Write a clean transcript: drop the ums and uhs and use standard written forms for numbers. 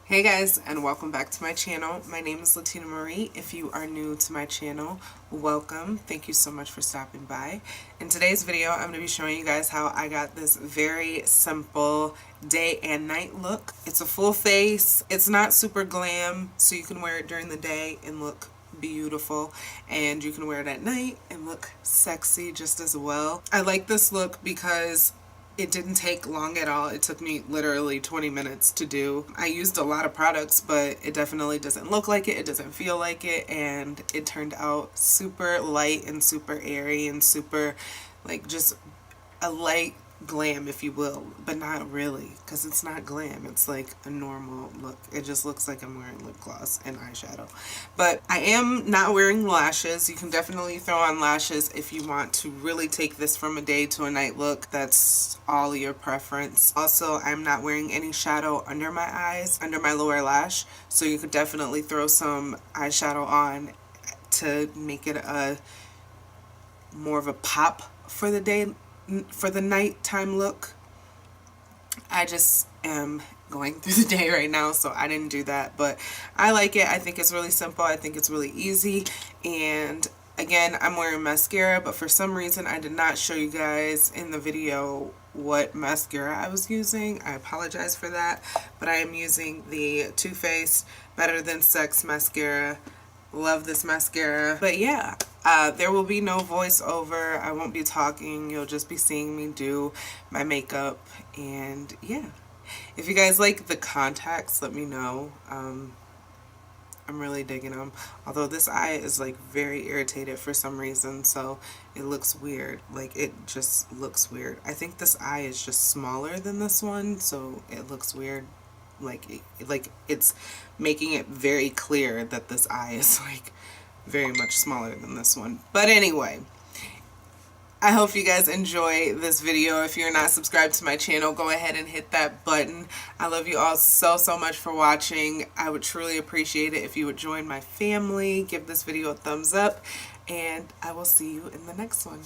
Hey guys, and welcome back to my channel. My name is Latina Marie. If you are new to my channel, welcome. Thank you so much for stopping by. In today's video, I'm going to be showing you guys how I got this very simple day and night look. It's a full face. It's not super glam, so you can wear it during the day and look beautiful, and you can wear it at night and look sexy just as well. I like this look because it didn't take long at all. It took me literally 20 minutes to do. I used a lot of products, but it definitely doesn't look like it. It doesn't feel like it. And it turned out super light and super airy and super like just a light glam, if you will, but not really, because it's not glam. It's like a normal look. It just looks like I'm wearing lip gloss and eyeshadow. But I am not wearing lashes. You can definitely throw on lashes if you want to really take this from a day to a night look. That's all your preference. Also, I'm not wearing any shadow under my eyes, under my lower lash, so you could definitely throw some eyeshadow on to make it a more of a pop for the day, for the nighttime look. I just am going through the day right now, so I didn't do that, but I like it. I think it's really simple. I think it's really easy. And again, I'm wearing mascara, but for some reason I did not show you guys in the video what mascara I was using. I apologize for that, but I am using the Too Faced Better Than Sex mascara. Love this mascara. But yeah, there will be no voiceover. I won't be talking. You'll just be seeing me do my makeup. And yeah, if you guys like the contacts, let me know. I'm really digging them. Although this eye is like very irritated for some reason, so it looks weird. Like it just looks weird. I think this eye is just smaller than this one, so it looks weird. Like it's making it very clear that this eye is like very much smaller than this one. But anyway, I hope you guys enjoy this video. If you're not subscribed to my channel, go ahead and hit that button. I love you all so much for watching. I would truly appreciate it if you would join my family. Give this video a thumbs up, and I will see you in the next one.